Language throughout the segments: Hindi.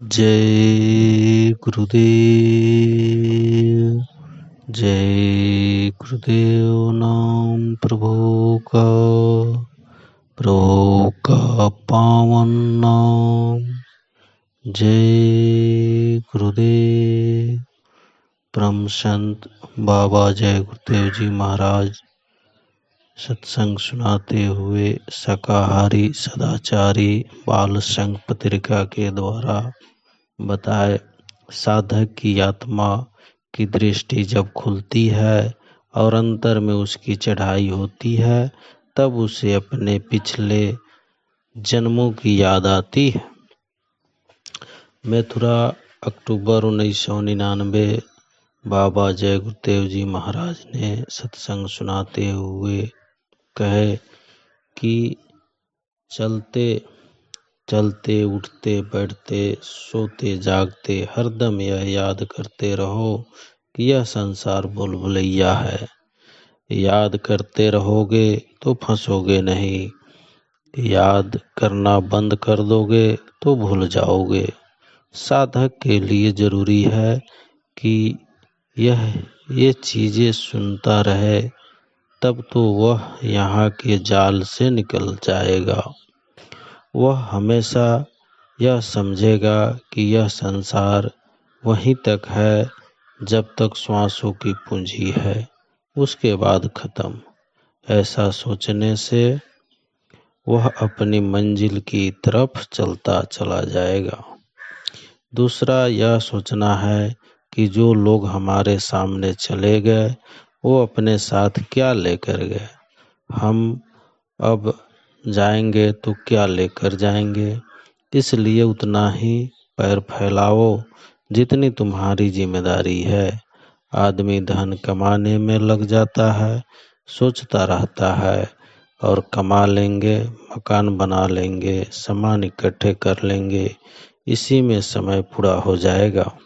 जय गुरुदेव। जय गुरुदेव। नाम प्रभु का पावन नाम। जय गुरुदेव। परम संत बाबा जय गुरुदेव जी महाराज सत्संग सुनाते हुए शाकाहारी सदाचारी बाल संघ पत्रिका के द्वारा बताए, साधक की आत्मा की दृष्टि जब खुलती है और अंतर में उसकी चढ़ाई होती है, तब उसे अपने पिछले जन्मों की याद आती है। मथुरा, अक्टूबर 1999। बाबा जय गुरुदेव जी महाराज ने सत्संग सुनाते हुए कहे कि चलते चलते, उठते बैठते, सोते जागते हरदम यह याद करते रहो कि यह संसार भूलभुलैया है। याद करते रहोगे तो फंसोगे नहीं, याद करना बंद कर दोगे तो भूल जाओगे। साधक के लिए जरूरी है कि ये चीजें सुनता रहे, तब तो वह यहाँ के जाल से निकल जाएगा। वह हमेशा यह समझेगा कि यह संसार वहीं तक है जब तक श्वासों की पूंजी है, उसके बाद खत्म। ऐसा सोचने से वह अपनी मंजिल की तरफ चलता चला जाएगा। दूसरा यह सोचना है कि जो लोग हमारे सामने चले गए वो अपने साथ क्या लेकर गए। हम अब जाएंगे तो क्या लेकर जाएंगे, इसलिए उतना ही पैर फैलाओ जितनी तुम्हारी जिम्मेदारी है। आदमी धन कमाने में लग जाता है, सोचता रहता है और कमा लेंगे, मकान बना लेंगे, सामान इकट्ठे कर लेंगे, इसी में समय पूरा हो जाएगा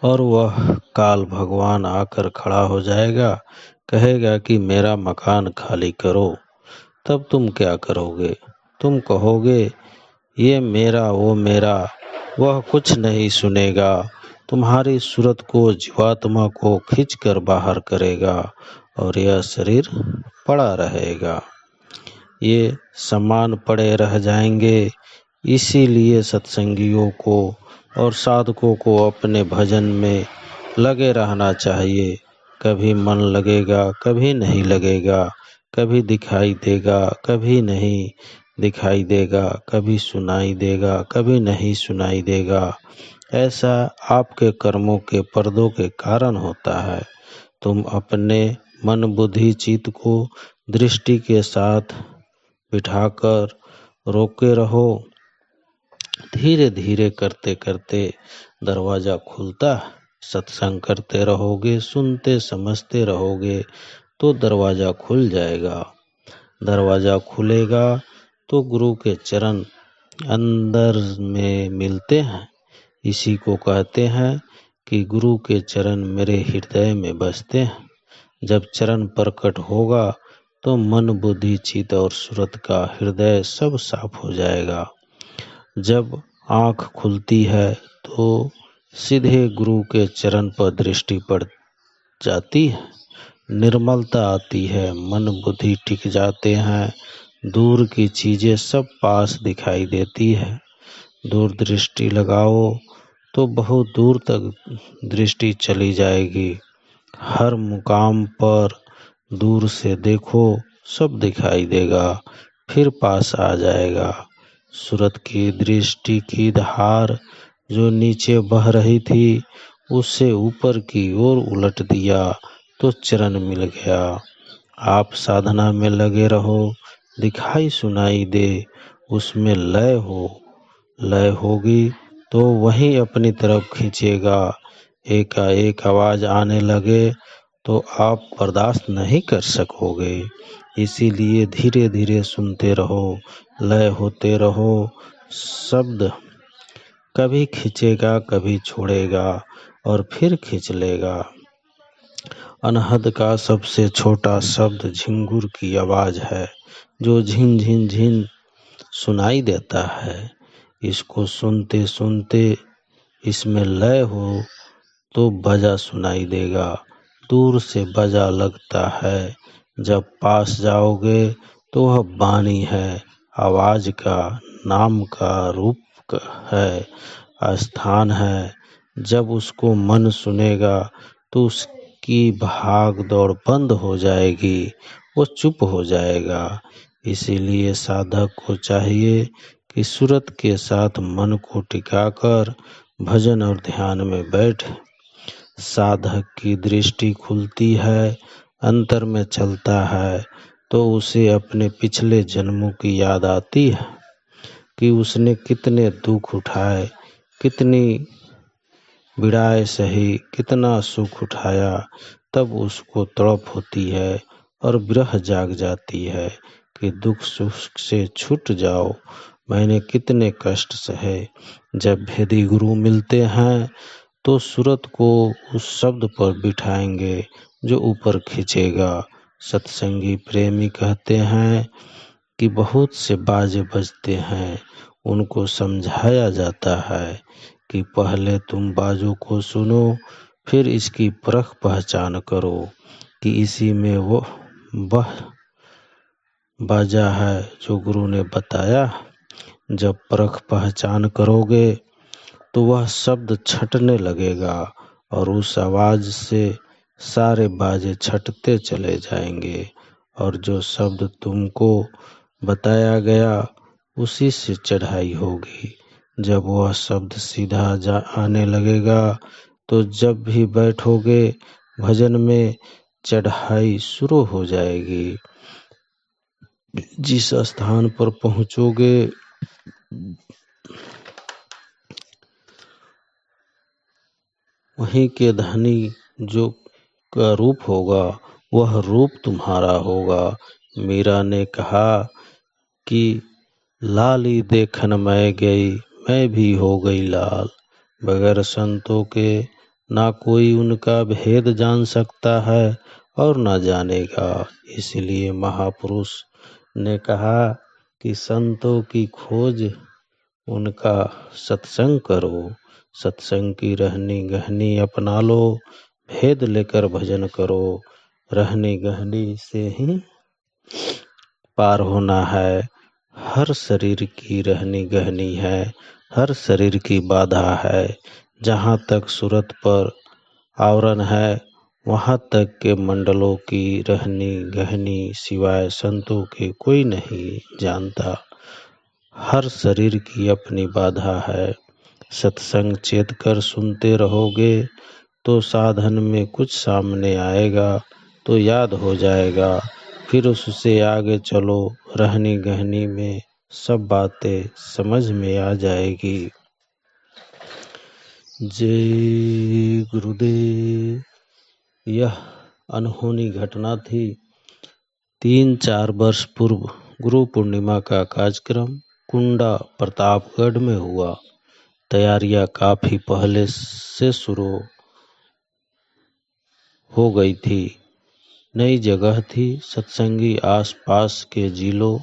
और वह काल भगवान आकर खड़ा हो जाएगा, कहेगा कि मेरा मकान खाली करो। तब तुम क्या करोगे? तुम कहोगे ये मेरा, वो मेरा। वह कुछ नहीं सुनेगा, तुम्हारी सूरत को, जीवात्मा को खींचकर बाहर करेगा और यह शरीर पड़ा रहेगा। ये सामान पड़े रह जाएंगे। इसीलिए सत्संगियों को और साधकों को अपने भजन में लगे रहना चाहिए। कभी मन लगेगा, कभी नहीं लगेगा, कभी दिखाई देगा, कभी नहीं दिखाई देगा, कभी सुनाई देगा, कभी नहीं सुनाई देगा। ऐसा आपके कर्मों के पर्दों के कारण होता है। तुम अपने मन बुद्धि चित्त को दृष्टि के साथ बिठाकर रोके रहो। धीरे धीरे करते करते दरवाजा खुलता है। सत्संग करते रहोगे, सुनते समझते रहोगे तो दरवाजा खुल जाएगा। दरवाजा खुलेगा तो गुरु के चरण अंदर में मिलते हैं। इसी को कहते हैं कि गुरु के चरण मेरे हृदय में बसते हैं। जब चरण प्रकट होगा तो मन बुद्धि चित्त और सूरत का हृदय सब साफ हो जाएगा। जब आँख खुलती है तो सीधे गुरु के चरण पर दृष्टि पड़ जाती है, निर्मलता आती है, मन बुद्धि टिक जाते हैं, दूर की चीजें सब पास दिखाई देती है। दूर दृष्टि लगाओ तो बहुत दूर तक दृष्टि चली जाएगी। हर मुकाम पर दूर से देखो, सब दिखाई देगा, फिर पास आ जाएगा। सूरत की दृष्टि की धार जो नीचे बह रही थी उसे ऊपर की ओर उलट दिया तो चरण मिल गया। आप साधना में लगे रहो, दिखाई सुनाई दे, उसमें लय हो। लय होगी तो वहीं अपनी तरफ खींचेगा। एकाएक आवाज आने लगे तो आप बर्दाश्त नहीं कर सकोगे। इसीलिए धीरे धीरे सुनते रहो, लय होते रहो। शब्द कभी खींचेगा, कभी छोड़ेगा और फिर खींच लेगा। अनहद का सबसे छोटा शब्द झिंगुर की आवाज है, जो झिन झिन झिन सुनाई देता है। इसको सुनते सुनते इसमें लय हो तो बजा सुनाई देगा। दूर से बजा लगता है, जब पास जाओगे तो वह वाणी है, आवाज का, नाम का, रूप का है, स्थान है। जब उसको मन सुनेगा तो उसकी भाग दौड़ बंद हो जाएगी, वो चुप हो जाएगा। इसीलिए साधक को चाहिए कि सूरत के साथ मन को टिकाकर भजन और ध्यान में बैठे। साधक की दृष्टि खुलती है, अंतर में चलता है, तो उसे अपने पिछले जन्मों की याद आती है कि उसने कितने दुख उठाए, कितनी पीड़ाएं सही, कितना सुख उठाया। तब उसको तड़प होती है और विरह जाग जाती है कि दुख सुख से छूट जाओ, मैंने कितने कष्ट सहे। जब भेदी गुरु मिलते हैं तो सूरत को उस शब्द पर बिठाएंगे जो ऊपर खींचेगा। सत्संगी प्रेमी कहते हैं कि बहुत से बाजे बजते हैं, उनको समझाया जाता है कि पहले तुम बाजों को सुनो, फिर इसकी परख पहचान करो कि इसी में वह बाजा है जो गुरु ने बताया। जब परख पहचान करोगे तो वह शब्द छटने लगेगा और उस आवाज से सारे बाजे छटते चले जाएंगे, और जो शब्द तुमको बताया गया उसी से चढ़ाई होगी। जब वह शब्द सीधा आने लगेगा तो जब भी बैठोगे भजन में, चढ़ाई शुरू हो जाएगी। जिस स्थान पर पहुंचोगे वहीं के धनी जो का रूप होगा वह रूप तुम्हारा होगा। मीरा ने कहा कि लाली देखन मैं गई, मैं भी हो गई लाल। बगैर संतों के ना कोई उनका भेद जान सकता है और ना जानेगा। इसलिए महापुरुष ने कहा कि संतों की खोज, उनका सत्संग करो, सत्संग की रहनी गहनी अपना लो, भेद लेकर भजन करो। रहनी गहनी से ही पार होना है। हर शरीर की रहनी गहनी है, हर शरीर की बाधा है। जहाँ तक सूरत पर आवरण है वहाँ तक के मंडलों की रहनी गहनी सिवाय संतों के कोई नहीं जानता। हर शरीर की अपनी बाधा है। सत्संग चेत कर सुनते रहोगे तो साधन में कुछ सामने आएगा तो याद हो जाएगा, फिर उससे आगे चलो, रहनी गहनी में सब बातें समझ में आ जाएगी। जय गुरुदेव। यह अनहोनी घटना थी। 3-4 वर्ष पूर्व गुरु पूर्णिमा का कार्यक्रम कुंडा प्रतापगढ़ में हुआ। तैयारियां काफी पहले से शुरू हो गई थी। नई जगह थी, सत्संगी आसपास के जिलों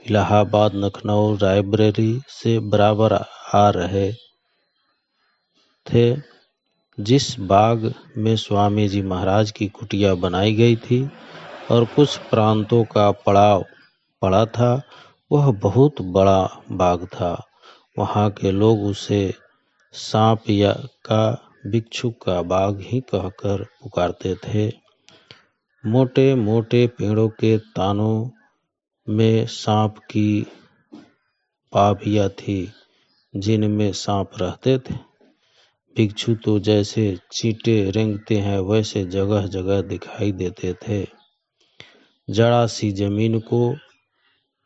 इलाहाबाद, लखनऊ, रायबरेली से बराबर आ रहे थे। जिस बाग में स्वामी जी महाराज की कुटिया बनाई गई थी और कुछ प्रांतों का पड़ाव पड़ा था, वह बहुत बड़ा बाग था। वहाँ के लोग उसे सांप का भिक्षु का बाग ही कहकर पुकारते थे। मोटे मोटे पेड़ों के तानों में सांप की पाभियाँ थी जिनमें सांप रहते थे। भिक्षु तो जैसे चींटे रेंगते हैं वैसे जगह जगह दिखाई देते थे। जड़ा सी जमीन को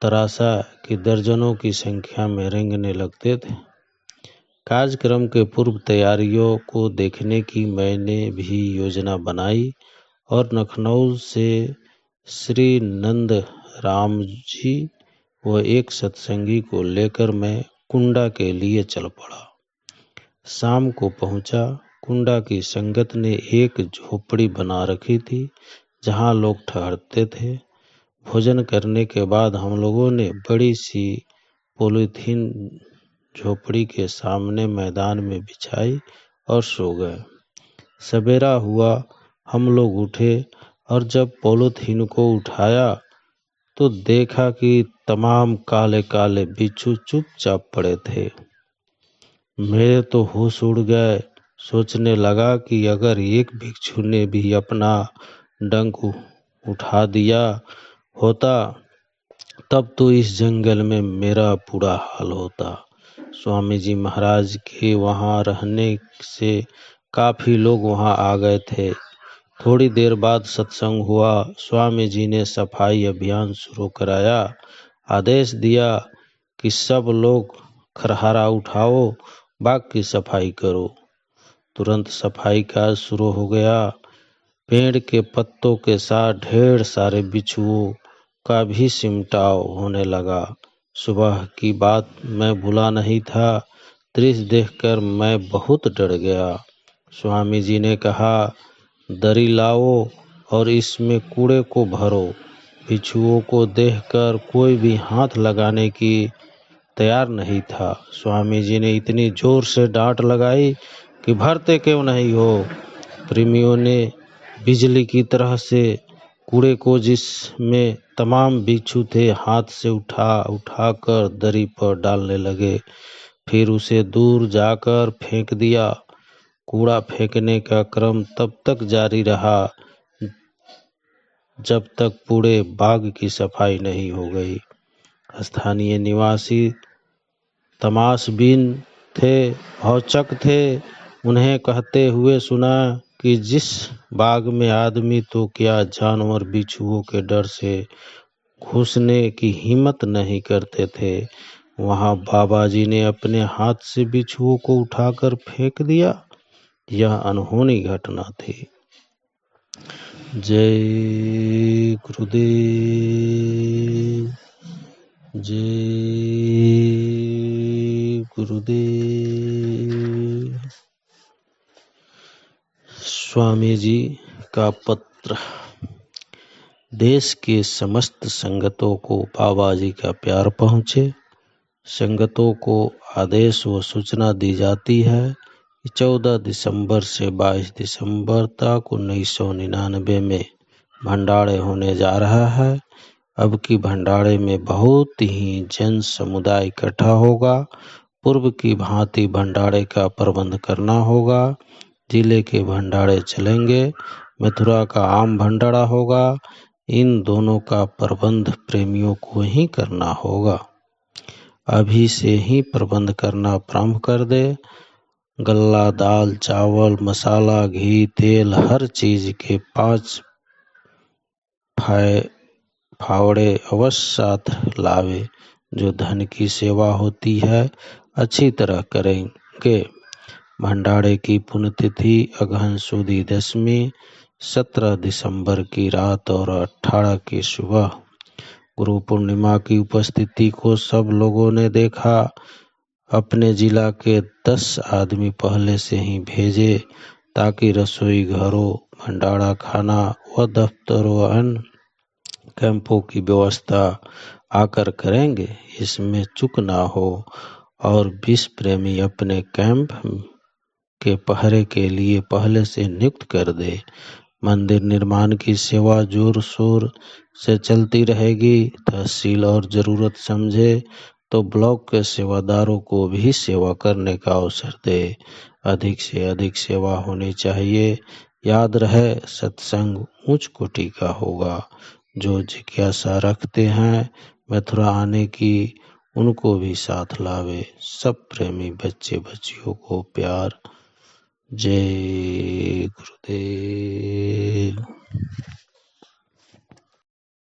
तराशा कि दर्जनों की संख्या में रेंगने लगते थे। कार्यक्रम के पूर्व तैयारियों को देखने की मैंने भी योजना बनाई और लखनऊ से श्री नंद राम जी व एक सत्संगी को लेकर मैं कुंडा के लिए चल पड़ा। शाम को पहुंचा। कुंडा की संगत ने एक झोपड़ी बना रखी थी जहां लोग ठहरते थे। भोजन करने के बाद हम लोगों ने बड़ी सी पॉलीथीन झोपड़ी के सामने मैदान में बिछाई और सो गए। सवेरा हुआ, हम लोग उठे और जब पॉलीथीन को उठाया तो देखा कि तमाम काले काले बिच्छू चुपचाप पड़े थे। मेरे तो होश उड़ गए। सोचने लगा कि अगर एक भिक्षु ने भी अपना डंक उठा दिया होता तब तो इस जंगल में मेरा बुरा हाल होता। स्वामी जी महाराज के वहाँ रहने से काफी लोग वहाँ आ गए थे। थोड़ी देर बाद सत्संग हुआ। स्वामी जी ने सफाई अभियान शुरू कराया। आदेश दिया कि सब लोग खरहारा उठाओ, बाग की सफाई करो। तुरंत सफाई कार्य शुरू हो गया। पेड़ के पत्तों के साथ ढेर सारे बिच्छुओं का भी सिमटाव होने लगा। सुबह की बात मैं भूला नहीं था। दृश्य देखकर मैं बहुत डर गया। स्वामी जी ने कहा, दरी लाओ और इसमें कूड़े को भरो। बिच्छुओं को देखकर कोई भी हाथ लगाने की तैयार नहीं था। स्वामी जी ने इतनी जोर से डांट लगाई कि भरते क्यों नहीं हो। प्रेमियों ने बिजली की तरह से कूड़े को जिसमें तमाम बिच्छू थे हाथ से उठा कर दरी पर डालने लगे। फिर उसे दूर जाकर फेंक दिया। कूड़ा फेंकने का क्रम तब तक जारी रहा जब तक पूरे बाग की सफाई नहीं हो गई। स्थानीय निवासी तमाशबीन थे, औचक थे। उन्हें कहते हुए सुना कि जिस बाग में आदमी तो क्या जानवर बिच्छुओं के डर से घुसने की हिम्मत नहीं करते थे, वहां बाबा जी ने अपने हाथ से बिच्छुओं को उठाकर फेंक दिया। यह अनहोनी घटना थी। जय गुरुदेव, जय गुरुदेव। स्वामी जी का पत्र। देश के समस्त संगतों को बाबा जी का प्यार पहुँचे। संगतों को आदेश व सूचना दी जाती है कि 14 दिसंबर से 22 दिसंबर तक 1999 में भंडारे होने जा रहा है। अब की भंडारे में बहुत ही जन समुदाय इकट्ठा होगा। पूर्व की भांति भंडारे का प्रबंध करना होगा। जिले के भंडारे चलेंगे, मथुरा का आम भंडारा होगा। इन दोनों का प्रबंध प्रेमियों को ही करना होगा। अभी से ही प्रबंध करना प्रारंभ कर दे। गल्ला, दाल, चावल, मसाला, घी, तेल, हर चीज के 5 फावड़े अवश्य साथ लावे। जो धन की सेवा होती है अच्छी तरह करेंगे। भंडारे की पुण्यतिथि अगहन सुदी दशमी 17 दिसंबर की रात और 18 की सुबह। गुरु पूर्णिमा की उपस्थिति को सब लोगों ने देखा। अपने जिला के 10 आदमी पहले से ही भेजे ताकि रसोई घरों, भंडारा खाना व दफ्तरों व अन्य कैंपों की व्यवस्था आकर करेंगे, इसमें चूक ना हो। और विश्व प्रेमी अपने कैंप के पहरे के लिए पहले से नियुक्त कर दे। मंदिर निर्माण की सेवा जोर शोर से चलती रहेगी। तहसील और जरूरत समझे तो ब्लॉक के सेवादारों को भी सेवा करने का अवसर दे। अधिक से अधिक सेवा होनी चाहिए। याद रहे, सत्संग उच्च कोटि का होगा। जो जिज्ञासा रखते हैं मथुरा आने की, उनको भी साथ लावे। सब प्रेमी बच्चे बच्चियों को प्यार। जय गुरुदेव।